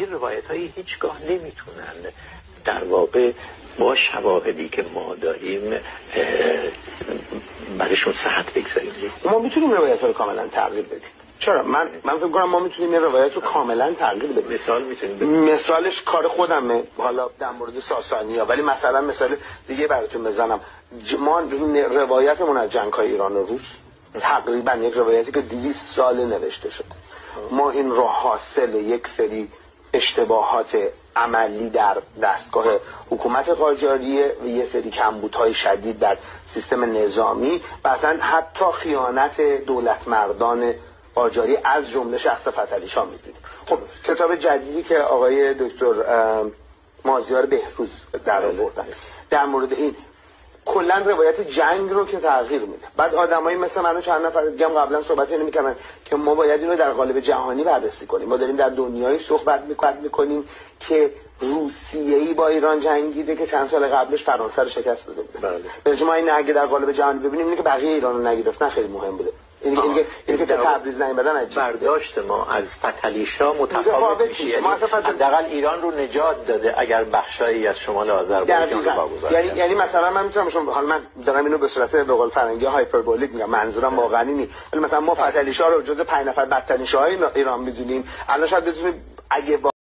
این روایت‌هایی هیچگاه نمیتونن در واقع با شواهدی که ما داریم برایشون صحت بگذاریم. ما میتونیم روایت‌ها رو کاملا تغییر بدیم. چرا؟ من فکر کنم ما میتونیم این روایت رو کاملا تغییر بدیم. مثال میتونیم مثالش کار خودمه، حالا در مورد ساسانی‌ها، ولی مثلا مثال دیگه براتون بزنم. ما روایتمون از جنگ‌های ایران و روس تقریبا یک روایتی که 200 سال نوشته شده. ما این رو حاصل یک سری اشتباهات عملی در دستگاه حکومت قاجاریه و یه سری کمبودهای شدید در سیستم نظامی و اصلا حتی خیانت دولت مردان قاجاری از جمله شخص فتحعلی شاه میدونیم. خب کتاب جدیدی که آقای دکتر مازیار بهروز در آوردن در مورد این کلا روایت جنگ رو که تغییر میده. بعد آدمایی مثل منو چند نفر دیگه هم قبلا صحبت اینو میکنن که ما باید اینو در قالب جهانی بررسی کنیم. ما داریم در دنیای صحبت میکنیم که روسیه‌ای با ایران جنگیده که چند سال قبلش فرانسه رو شکست داده بوده. بله. ما این اگه در قالب جهانی ببینیم اینه که بقیه ایران رو نگرفتن خیلی مهم بوده. اینکه که تبریز نمیدن عجیبه. برداشت ما از فتحعلی شاه متفاوت میشه. حداقل ایران رو نجات داده اگر بخشایی از شمال آذربایجان رو واگذار کرد. یعنی مثلا من میتونم حالا من دارم اینو به صورت به قول فرنگی هایپربولیک میگم، منظورم واقعا اینه. ولی مثلا ما فتحعلی شاه رو جزء 5 نفر بدترین شاههای ایران میدونیم. الان شاید بتونیم اگه